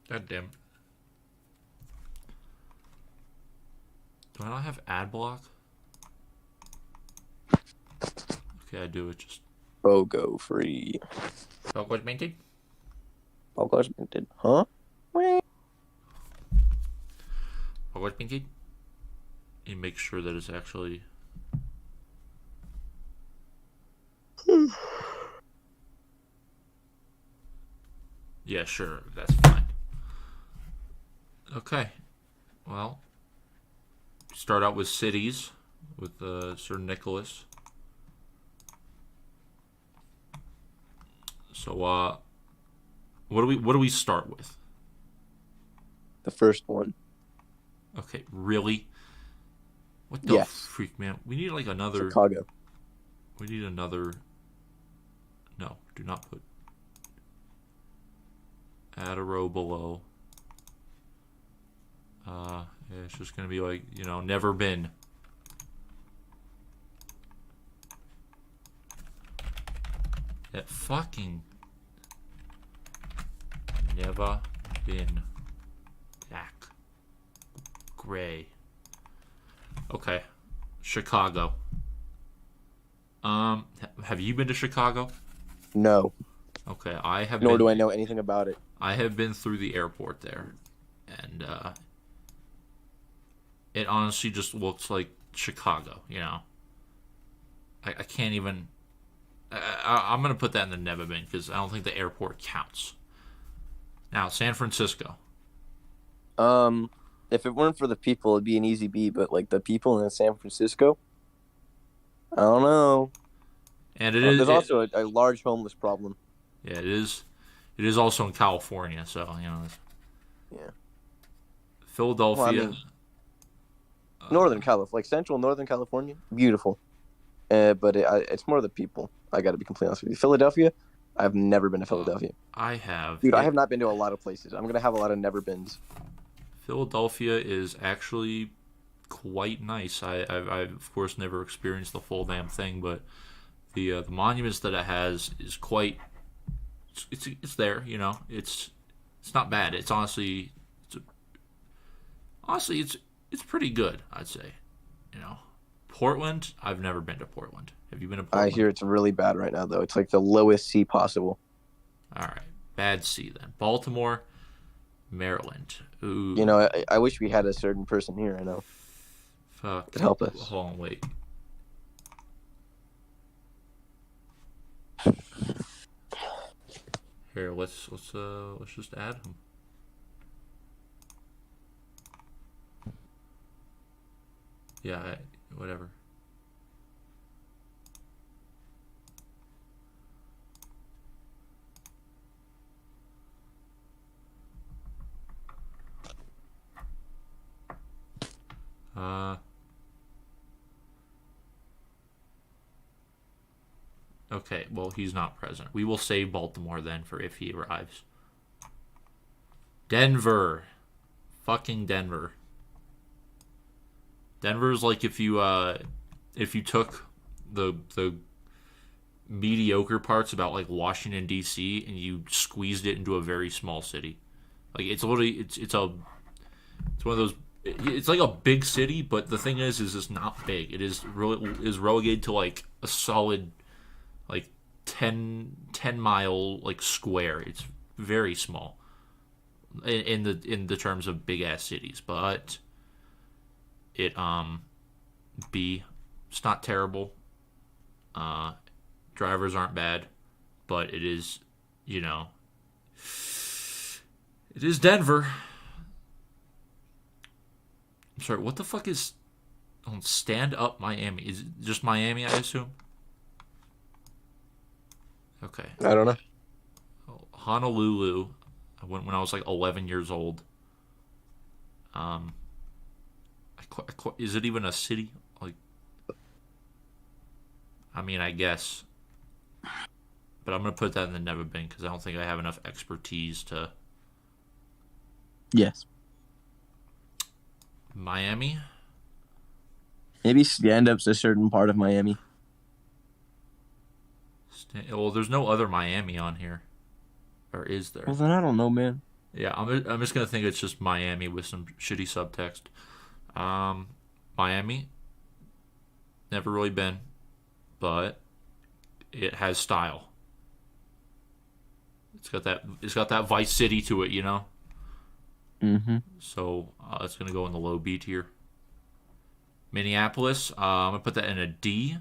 God damn. Do I not have ad block? Okay, I do. It just. BOGO free. Oh, was minted? BOGO's minted. Huh? Oh, was minted? And make sure that it's actually. Yeah, sure. That's fine. Okay. Well, start out with cities with Sir Nicholas. So, what do we start with? The first one. Okay, really? What the Yes. freak, man? We need like another. Chicago. We need another. No, do not put. Add a row below. Yeah, it's just gonna be like, never been. That fucking never been back. Gray. Okay. Chicago. Have you been to Chicago? No. Okay, I have Nor been. do I know anything about it. I have been through the airport there, and it honestly just looks like Chicago. I can't even. I'm gonna put that in the never been because I don't think the airport counts. Now, San Francisco. If it weren't for the people, it'd be an easy B. But like the people in San Francisco, I don't know. And it is. There's also a large homeless problem. Yeah, it is. It is also in California, so Yeah. Well, I Philadelphia. mean, Northern California, like Central Northern California, beautiful. But it's more the people. I got to be completely honest with you. Philadelphia, I've never been to Philadelphia. I have. Dude, I have not been to a lot of places. I'm gonna have a lot of never beens. Philadelphia is actually quite nice. I've of course never experienced the full damn thing, but the monuments that it has is quite. It's there. It's not bad. It's honestly it's pretty good. I'd say. Portland. I've never been to Portland. Have you been to I Portland? hear it's really bad right now, though. It's like the lowest C possible. All right, bad C then. Baltimore, Maryland. Ooh, I wish we had a certain person here. I know fuck. could help us. Hold on, wait. Here, let's just add him. Yeah, whatever. Uh. Okay, well, he's not present. We will save Baltimore then for if he arrives. Denver. Fucking Denver. Denver's like if you took the mediocre parts about like Washington D.C. and you squeezed it into a very small city. Like it's literally it's one of those. It's like a big city, but the thing is it's not big. It is relegated to like a solid like 10 mile like square. It's very small in the terms of big ass cities, but it B it's not terrible. Drivers aren't bad, but it is it is Denver. I'm sorry, what the fuck is stand up Miami? Is it just Miami, I assume? Okay. I don't know. Honolulu. I went when I was like 11 years old. Um, is it even a city? Like, I mean, I guess. But I'm gonna put that in the never been because I don't think I have enough expertise to. Yes. Miami. Maybe stand-up's a certain part of Miami. Well, there's no other Miami on here, or is there? Well, then I don't know, man. Yeah, I'm just gonna think it's just Miami with some shitty subtext. Miami, never really been, but it has style. It's got that Vice City to it, you know. Mm-hmm. So it's gonna go in the low B tier. Minneapolis, I'm gonna put that in a D.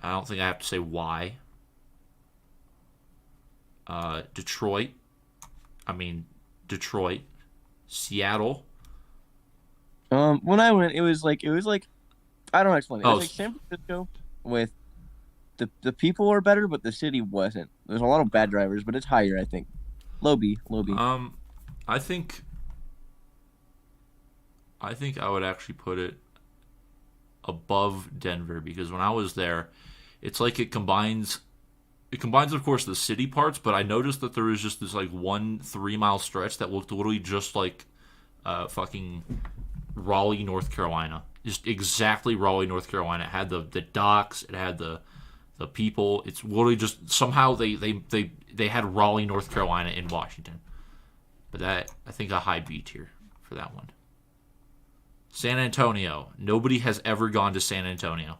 I don't think I have to say why. Detroit, I mean Detroit, Seattle. When I went, it was like I don't know how to explain it. It was Oh, like San Francisco with the people were better, but the city wasn't. There's a lot of bad drivers, but it's higher, I think. Low B, low B. um, I think I would actually put it above Denver because when I was there, it's like it combines of course the city parts, but I noticed that there was just this like 1 3 mile stretch that looked literally just like fucking Raleigh, North Carolina. Just exactly Raleigh, North Carolina. It had the docks, it had the people. It's literally just somehow they had Raleigh, North Carolina in Washington. But that I think a high B tier for that one. San Antonio. Nobody has ever gone to San Antonio.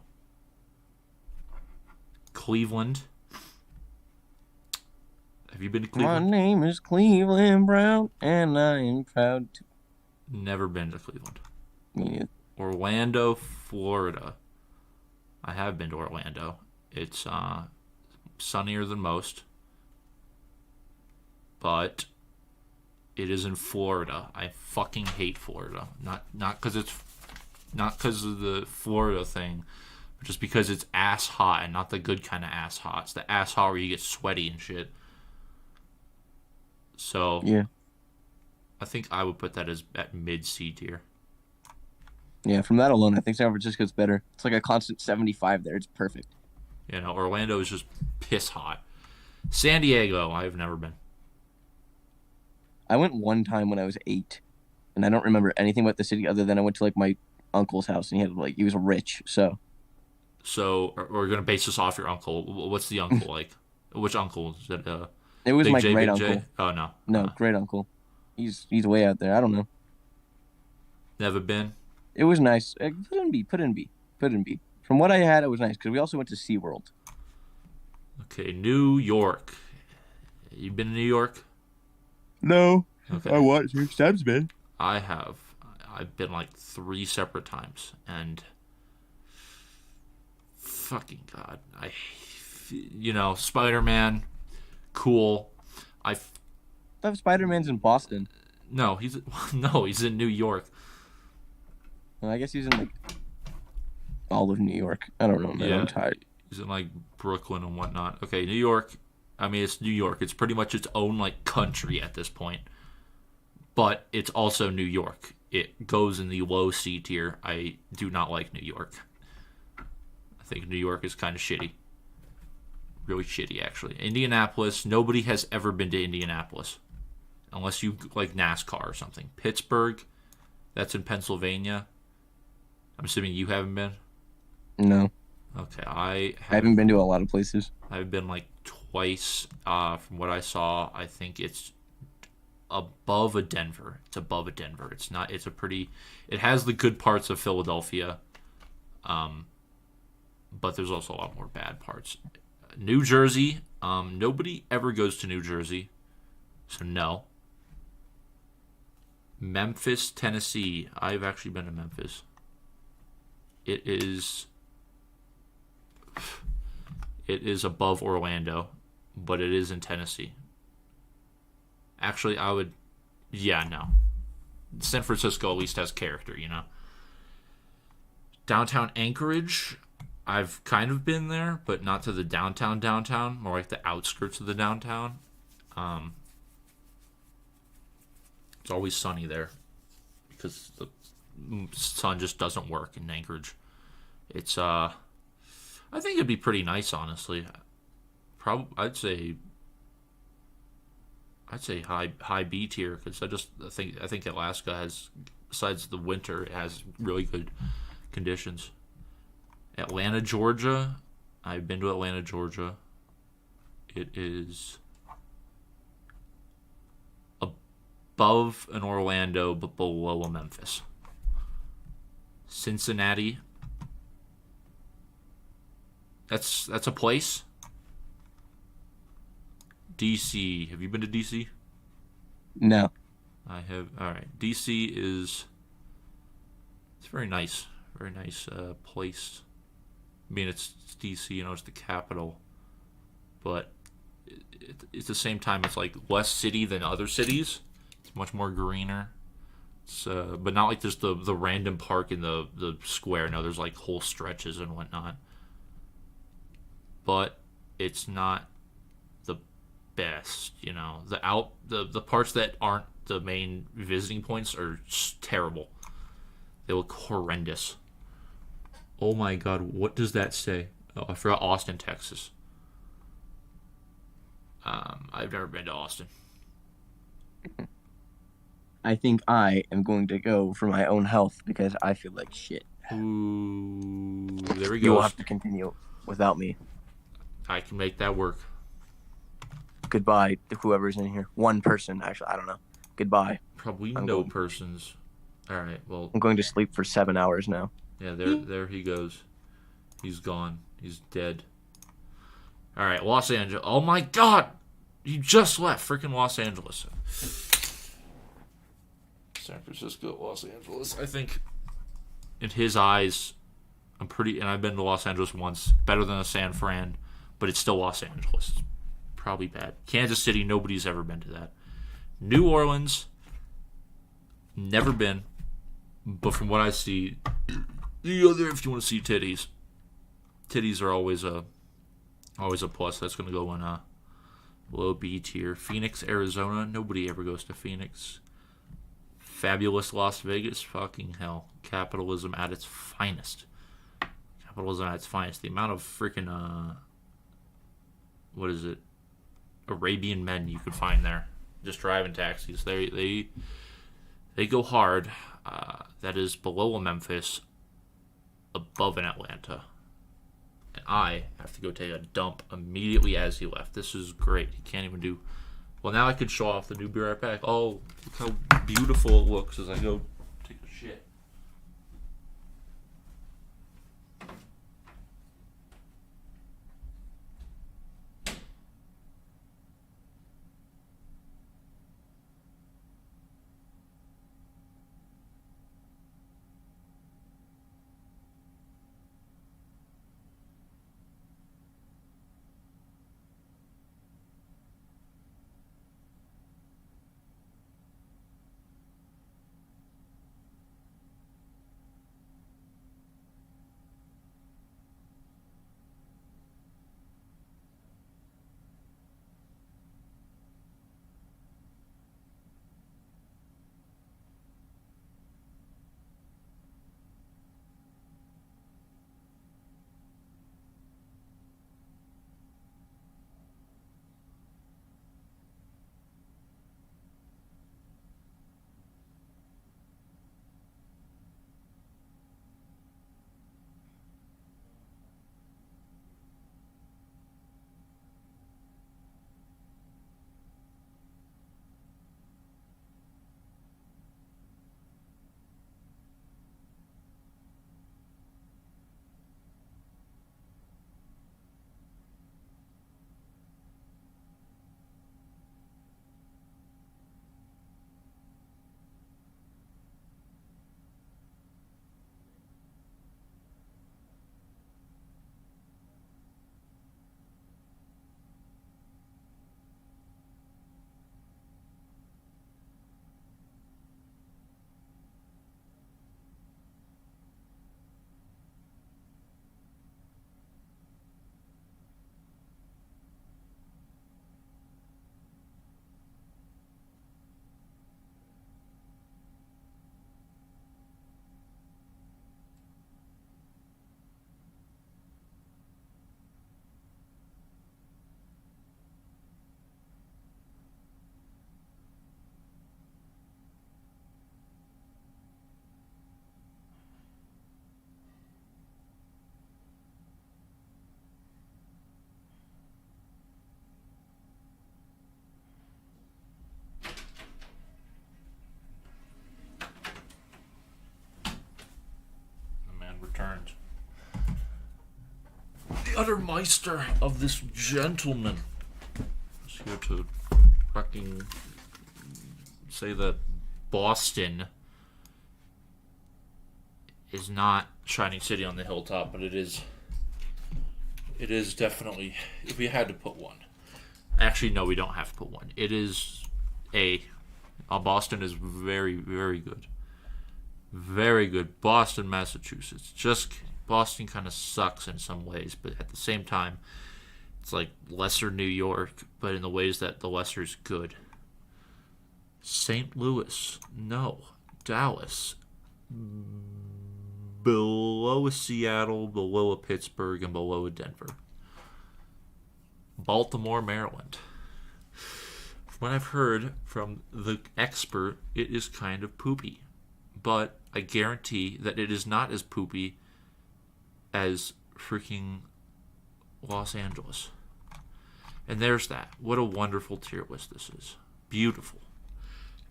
Cleveland. Have you been to My Cleveland? name is Cleveland Brown, and I am proud to Never been to Cleveland. be. Orlando, Florida. I have been to Orlando. It's sunnier than most, but it is in Florida. I fucking hate Florida. Not because of the Florida thing, but just because it's ass hot and not the good kind of ass hot. It's the ass hot where you get sweaty and shit. So Yeah, I think I would put that as at mid C tier. yeah. From that alone, I think San Francisco's better. It's like a constant 75 there. It's perfect. Orlando is just piss hot. San Diego, I have never been. I went one time when I was 8, and I don't remember anything about the city other than I went to like my uncle's house, and he was rich, so So we're gonna base this off your uncle. What's the uncle like? Which uncle is it? it was Big my J, great Big J? uncle. Oh no, No, great uncle. He's way out there. I don't know. never been. It was nice. Put in B. Put in B. Put in B. From what I had, it was nice because we also went to SeaWorld. Okay, New York. You been to New York? No, I Okay, want to. Sam's been. I have. I've been like 3 separate times, and fucking god, Spider Man, cool. I I thought Spider-Man's in Boston. no, he's no, he's in New York. Well, I guess he's in like all of New York. I don't know, man. I'm Yeah, tired. he's in like Brooklyn and whatnot. Okay, New York. I mean, it's New York. It's pretty much its own like country at this point, but it's also New York. It goes in the low C tier. I do not like New York. I think New York is kind of shitty. Really shitty, actually. Indianapolis. Nobody has ever been to Indianapolis, unless you like NASCAR or something. Pittsburgh. That's in Pennsylvania. I'm assuming you haven't been. No, Okay, I I have. haven't been to a lot of places. I've been like twice. From what I saw, I think it's above a Denver. It's above a Denver. It's not. It's a pretty. It has the good parts of Philadelphia, but there's also a lot more bad parts. New Jersey. Nobody ever goes to New Jersey, so no. Memphis, Tennessee. I've actually been to Memphis. It is. It is above Orlando, but it is in Tennessee. Actually, I would. Yeah, no. San Francisco at least has character, you know? Downtown Anchorage, I've kind of been there, but not to the downtown, more like the outskirts of the downtown. Um, it's always sunny there because the sun just doesn't work in Anchorage. It's, I think it'd be pretty nice, honestly. Probably, I'd say high B tier because I think Alaska has, besides the winter, it has really good conditions. Atlanta, Georgia. I've been to Atlanta, Georgia. It is above an Orlando but below a Memphis. Cincinnati. That's a place. DC. Have you been to DC? No. I have. All right. DC is. It's very nice. Very nice place. I mean, it's DC. It's the capital, but it's the same time. It's like less city than other cities. It's much more greener. It's but not like just the random park in the square. No, there's like whole stretches and whatnot. But it's not the best. The parts that aren't the main visiting points are terrible. They look horrendous. Oh my god, what does that say? Oh, I forgot Austin, Texas. I've never been to Austin. I think I am going to go for my own health because I feel like shit. Ooh, there we go. You will have to continue without me. I can make that work. Goodbye to whoever's in here. One person, actually. I don't know. Goodbye. Probably I'm no going. persons. All right, well. I'm going to sleep for 7 hours now. Yeah, there he goes. He's gone. He's dead. All right, Los Angeles. Oh my god! You just left freaking Los Angeles. San Francisco, Los Angeles. I think in his eyes, and I've been to Los Angeles once. Better than a San Fran, but it's still Los Angeles. It's probably bad. Kansas City, nobody's ever been to that. New Orleans, never been. But from what I see, you go there if you want to see titties. Titties are always a plus. That's going to go in low B tier. Phoenix, Arizona. Nobody ever goes to Phoenix. Fabulous Las Vegas. Fucking hell. Capitalism at its finest. Capitalism at its finest. The amount of freaking what is it? Arabian men you could find there, just driving taxis. They go hard. That is below a Memphis, above an Atlanta. And I have to go take a dump immediately as he left. This is great. He can't even do... Well, now I can show off the new Be Right Back. Oh, look how beautiful it looks as I go take a shit. the utter meister of this gentleman is here to fucking say that Boston is not Shining City on the hilltop, but it is definitely, if we had to put one. Actually, no, we don't have to put one. It is Boston is very, very good. Very good. Boston, Massachusetts. Just, Boston kind of sucks in some ways, but at the same time, it's like lesser New York, but in the ways that the lesser is good. St. Louis, no. Dallas, below a Seattle, below a Pittsburgh, and below a Denver. Baltimore, Maryland. From what I've heard from the expert, it is kind of poopy. But I guarantee that it is not as poopy as freaking Los Angeles. And there's that. What a wonderful tier list this is. Beautiful.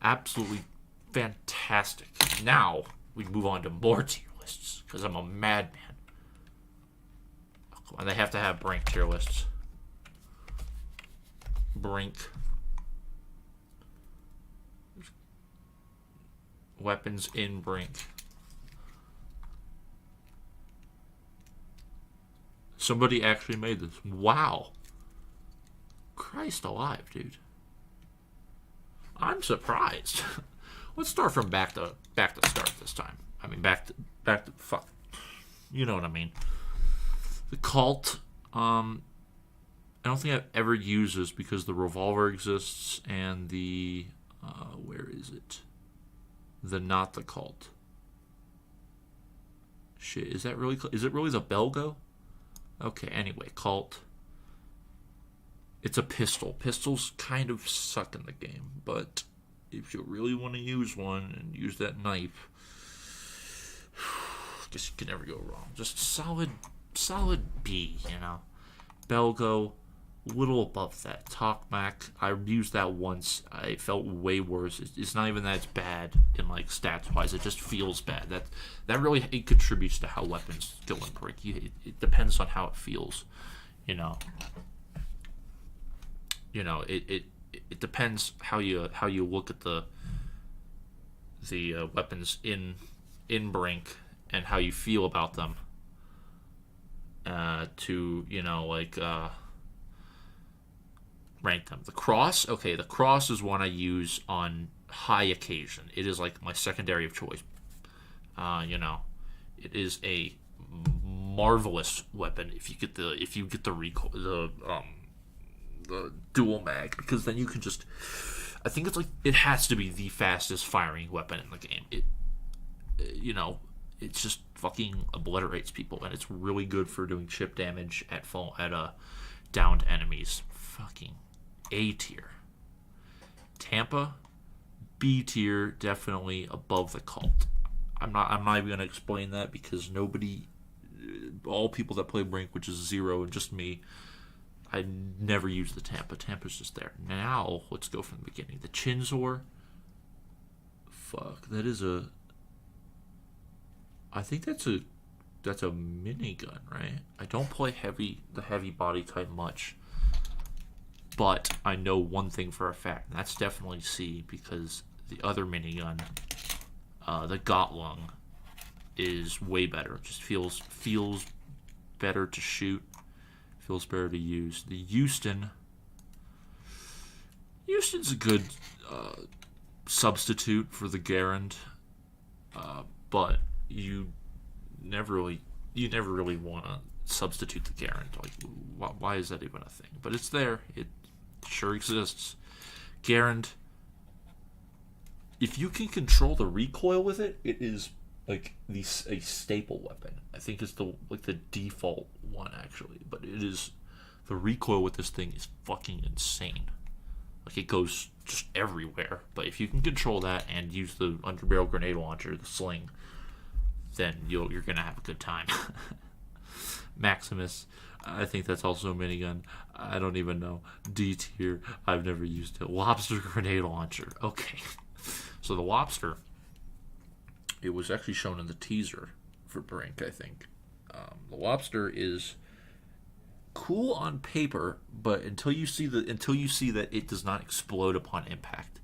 Absolutely fantastic. Now, we move on to more tier lists, because I'm a madman. Oh, come on, they have to have Brink tier lists. Brink. Weapons in Brink. Somebody actually made this. Wow. Christ alive, dude. I'm surprised. Let's start from back to start this time. I mean, back to fuck. You know what I mean. The Cult. I don't think I've ever used this because the revolver exists and the where is it? The not the Cult. Shit, is it really the Belgo? Okay, anyway, Cult. It's a pistol. Pistols kind of suck in the game, but if you really want to use one and use that knife, I guess you can never go wrong. Just solid B, you know. Belgo, little above that. Talkback, I used that once. I felt way worse. It's not even that it's bad in like stats wise. It just feels bad. That really it contributes to how weapons go in break. It depends on how it feels, you know. You know, it depends how you look at the weapons in Brink and how you feel about them. To, you know, like rank them. The Cross, okay, the Cross is one I use on high occasion. It is like my secondary of choice. You know, it is a marvelous weapon if you get the recoil, the dual mag, because then you can just, I think it's like, it has to be the fastest firing weapon in the game. You know, it just fucking obliterates people, and it's really good for doing chip damage at downed enemies. Fucking A tier. Tampa, B tier, definitely above the Cult. I'm not even gonna explain that because all people that play Brink, which is zero and just me, I never use the Tampa. Tampa's just there. Now, let's go from the beginning. The Chinzor. Fuck, that is I think that's a minigun, right? I don't play the heavy body type much, but I know one thing for a fact, and that's definitely C, because the other minigun, the Gotlung, is way better. It just feels better to shoot. Feels better to use. The Houston's a good substitute for the Garand, but you never really want to substitute the Garand. Like, why is that even a thing? But it's there. It sure exists. Garand, if you can control the recoil with it, it is like a staple weapon. I think it's the default one actually, but it is, the recoil with this thing is fucking insane. Like, it goes just everywhere. But if you can control that and use the underbarrel grenade launcher, the sling, then you're gonna have a good time. Maximus, I think that's also a minigun. I don't even know. D tier, I've never used it. Lobster grenade launcher. Okay. So the Lobster, it was actually shown in the teaser for Brink, I think. The Lobster is cool on paper, but until you see that it does not explode upon impact.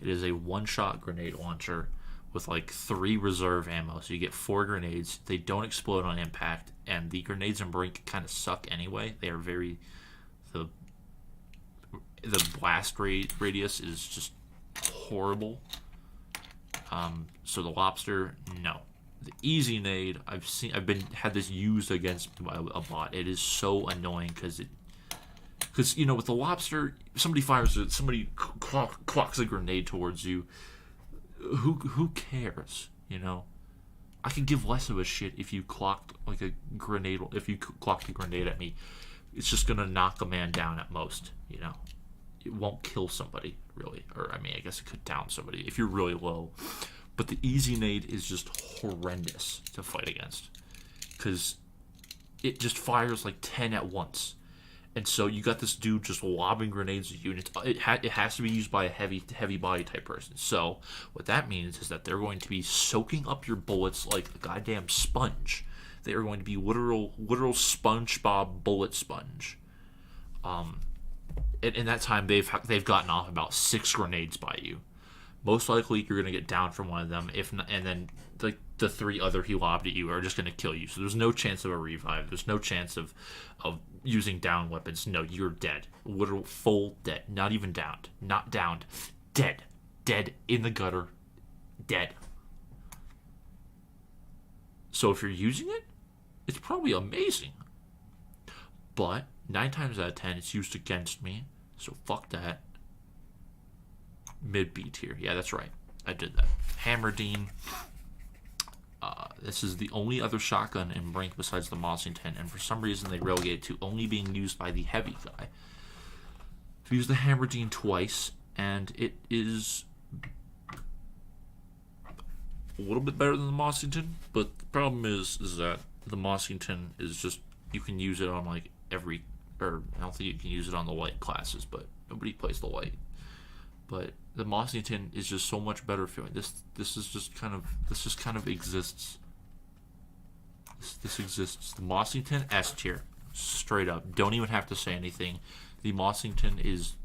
It is a one-shot grenade launcher with like 3 reserve ammo, so you get 4 grenades. They don't explode on impact, and the grenades in Brink kind of suck anyway. They are very the blast radius is just horrible. So the lobster, no. The easy nade, I've had this used against a bot. It is so annoying because with the lobster, somebody clocks a grenade towards you. Who cares? I could give less of a shit if you clocked a grenade at me. It's just gonna knock a man down at most. It won't kill somebody really, or I mean, I guess it could down somebody if you're really low. But the easy nade is just horrendous to fight against because it just fires like 10 at once. And so you got this dude just lobbing grenades at you, and it has to be used by a heavy body type person. So what that means is that they're going to be soaking up your bullets like a goddamn sponge. They are going to be literal SpongeBob bullet sponge. In that time, they've gotten off about 6 grenades by you. Most likely, you're going to get down from one of them, and then the 3 other he lobbed at you are just going to kill you. So there's no chance of a revive. There's no chance of using down weapons. No, you're dead. Literal full dead. Not even downed. Not downed. Dead. Dead in the gutter. Dead. So if you're using it, it's probably amazing. But 9 times out of 10, it's used against me. So fuck that. Mid-B tier. Yeah, that's right. I did that. Hammerdine. This is the only other shotgun in Brink besides the Mossington, and for some reason they relegate it to only being used by the heavy guy. I've used the Hammerdine twice, and it is a little bit better than the Mossington, but the problem is that the Mossington is just, you can use it on like every, or I don't think you can use it on the light classes, but nobody plays the light. But the Mossington is just so much better feeling. This just kind of exists. This exists. The Mossington, S tier, straight up. Don't even have to say anything. The Mossington is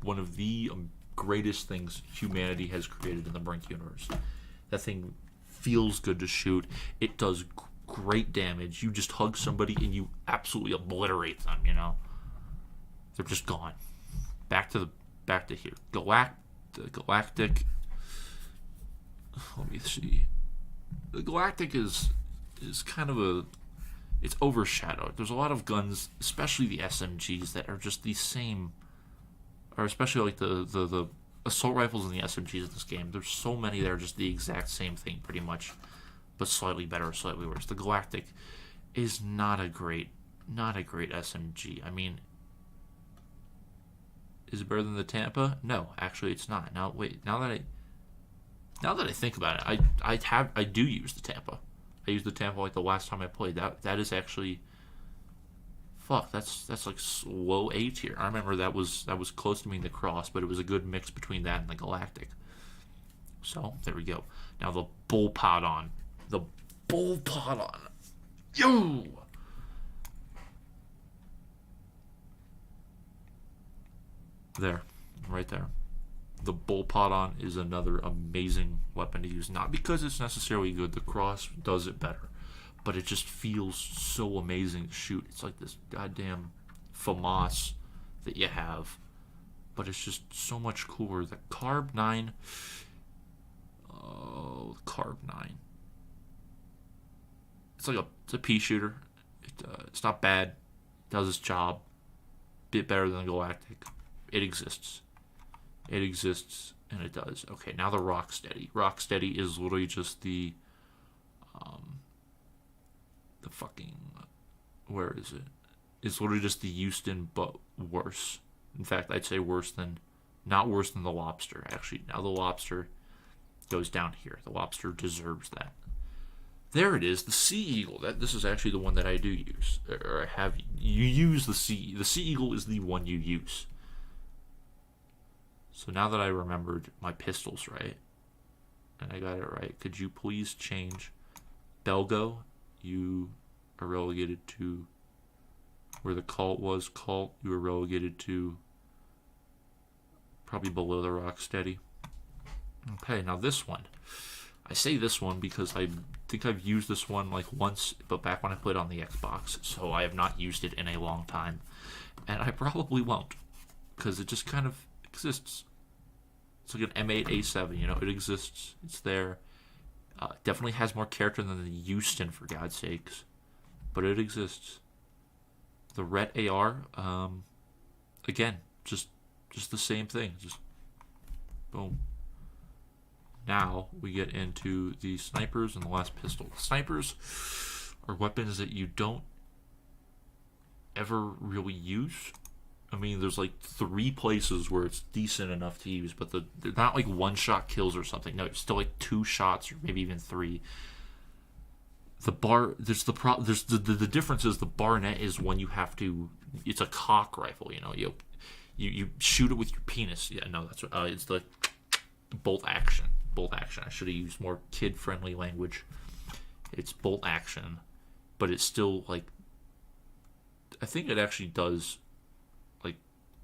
one of the greatest things humanity has created in the Brink universe. That thing feels good to shoot. It does great damage. You just hug somebody and you absolutely obliterate them. They're just gone. Back to here. Galactic. Let me see. The Galactic is kind of it's overshadowed. There's a lot of guns, especially the SMGs, that are just the same, or especially like the assault rifles and the SMGs in this game. There's so many that are just the exact same thing, pretty much, but slightly better, slightly worse. The Galactic is not a great SMG. I mean, is it better than the Tampa? No, actually, it's not. Now that I think about it, I do use the Tampa. I used the Tampa like the last time I played. That is actually, fuck. That's like low A tier. I remember that was close to being the Cross, but it was a good mix between that and the Galactic. So there we go. Now the bullpot on. Yo. There, right there. The bullpot on is another amazing weapon to use. Not because it's necessarily good. The Cross does it better. But it just feels so amazing to shoot. It's like this goddamn FAMAS that you have. But it's just so much cooler. The Carb 9. Oh, Carb 9. It's a pea shooter. It's not bad. It does its job. Bit better than the Galactic. It exists, and it does. Okay, now the Rocksteady. Rocksteady is literally just the fucking, where is it? It's literally just the Houston, but worse. In fact, I'd say not worse than the Lobster. Actually, now the Lobster goes down here. The Lobster deserves that. There it is, the Sea Eagle. This is actually the one that I do use, or I have. You use the Sea Eagle is the one you use. So now that I remembered my pistols right, and I got it right, could you please change Belgo? You are relegated to where the cult was. Cult, you were relegated to probably below the Rocksteady. Okay, now this one. I say this one because I think I've used this one like once, but back when I played on the Xbox, so I have not used it in a long time. And I probably won't, because it just kind of exists. It's like an M8A7, you know, it exists. It's there. Definitely has more character than the Houston, for God's sakes. But it exists. The Ret AR, again, just the same thing. Just boom. Now we get into the snipers and the last pistol. The snipers are weapons that you don't ever really use. I mean, there's like 3 places where it's decent enough to use, but they're not like one-shot kills or something. No, it's still like 2 shots or maybe even 3. The difference is the bayonet is when you have to. It's a cock rifle, you know. You shoot it with your penis. Yeah, no, that's what. It's the bolt action. Bolt action. I should have used more kid-friendly language. It's bolt action, but it's still like. I think it actually does like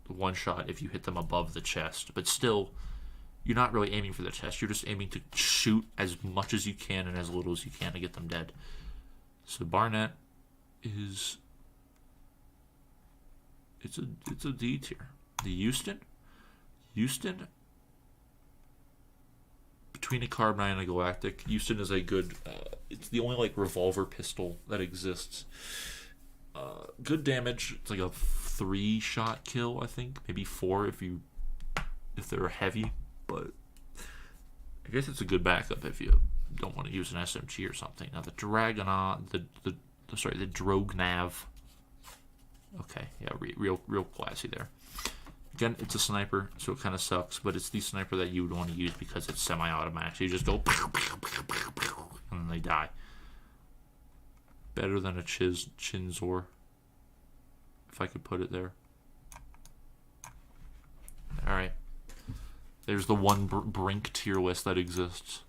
one shot if you hit them above the chest, but still, you're not really aiming for the chest. You're just aiming to shoot as much as you can and as little as you can to get them dead. So Barnett is it's a D tier. The Houston between a Carbine and a Galactic, Houston is a good. It's the only like revolver pistol that exists. Good damage. It's like a 3-shot kill, I think, maybe 4 if they're heavy. But I guess it's a good backup if you don't want to use an SMG or something. Now the Dragonaut, the Drognav. Okay, yeah, real classy there. Again, it's a sniper, so it kind of sucks, but it's the sniper that you would want to use because it's semi-automatic. So you just go, and then they die. Better than a Chinzor, if I could put it there. All right. There's the one Brink tier list that exists.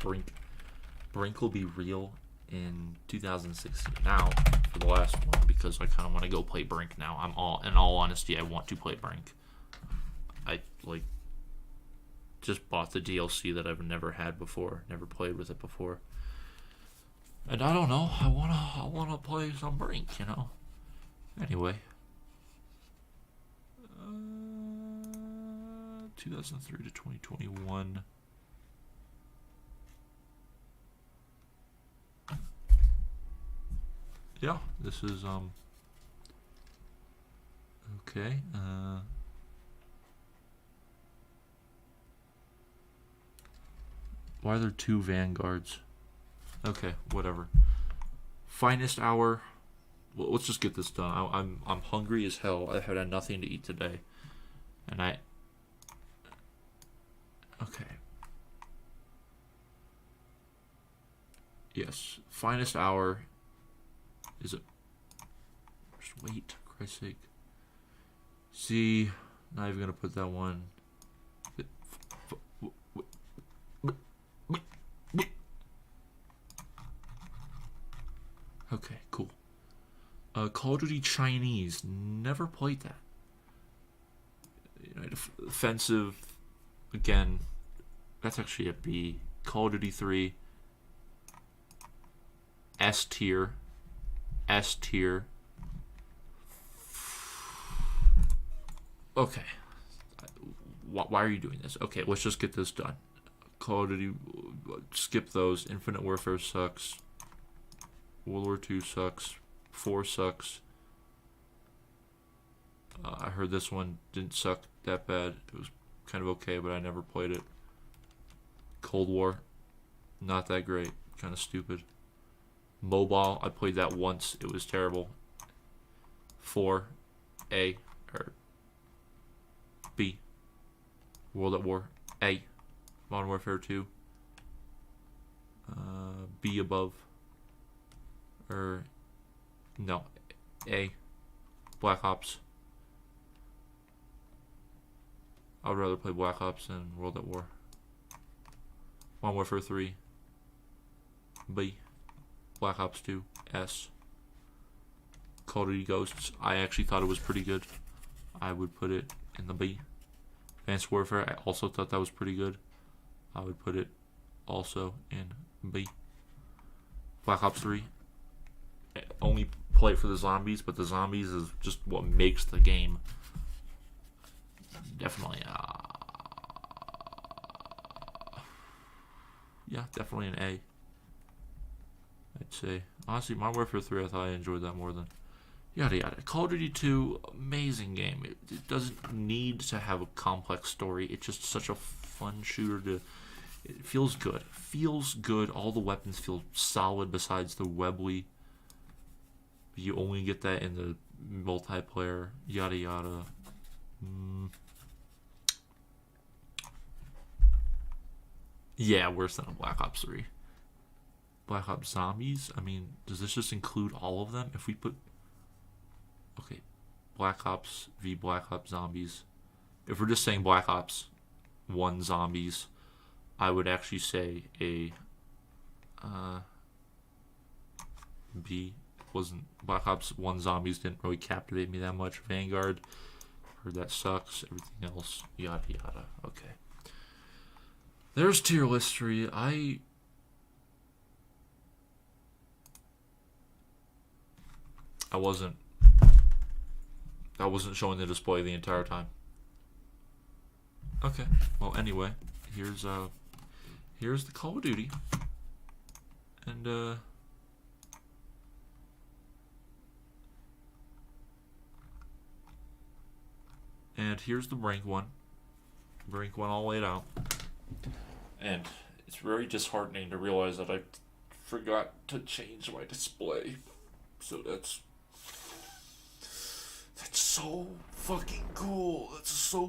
Brink will be real in 2016. Now, for the last one, because I kind of want to go play Brink now. In all honesty, I want to play Brink. I just bought the DLC that I've never had before, never played with it before. And I don't know, I wanna play some Brink, you know. Anyway. 2003 to 2021. Yeah, this is okay. Why are there 2 Vanguards? Okay, whatever. Finest hour. Well, let's just get this done. I'm hungry as hell. I've had nothing to eat today, and okay. Yes, finest hour. Is it? Just wait, for Christ's sake. See, not even gonna put that one. Okay, cool. Call of Duty Chinese. Never played that. Offensive. Again, that's actually a B. Call of Duty 3. S tier. S tier. Okay. Why are you doing this? Okay, let's just get this done. Call of Duty. Skip those. Infinite Warfare sucks. World War II sucks. 4 sucks. I heard this one didn't suck that bad. It was kind of okay, but I never played it. Cold War, not that great. Kind of stupid. Mobile, I played that once. It was terrible. 4, A, or B. World at War, A. Modern Warfare 2. B above. Or no, A. Black Ops. I would rather play Black Ops than World at War. Modern Warfare 3. B. Black Ops 2. S. Call of Duty Ghosts. I actually thought it was pretty good. I would put it in the B. Advanced Warfare, I also thought that was pretty good. I would put it also in B. Black Ops 3. Only play it for the zombies, but the zombies is just what makes the game. Definitely, yeah, definitely an A. I'd say. Honestly, Modern Warfare 3, I thought I enjoyed that more than yada yada. Call of Duty 2, amazing game. It doesn't need to have a complex story. It's just such a fun shooter to. It feels good. Feels good. All the weapons feel solid besides the Webley. You only get that in the multiplayer. Yada yada. Yeah, worse than a Black Ops 3. Black Ops Zombies? I mean, does this just include all of them? If we put... Okay, Black Ops v Black Ops Zombies. If we're just saying Black Ops 1 Zombies, I would actually say a... B. Wasn't... Black Ops 1 Zombies didn't really captivate me that much. Vanguard, heard that sucks. Everything else, yada yada. Okay. There's tier list 3. I wasn't showing the display the entire time. Okay. Well, anyway, here's the Call of Duty, and here's the Brink one. Brink one all laid out. And it's very disheartening to realize that I forgot to change my display. So that's so fucking cool. That's so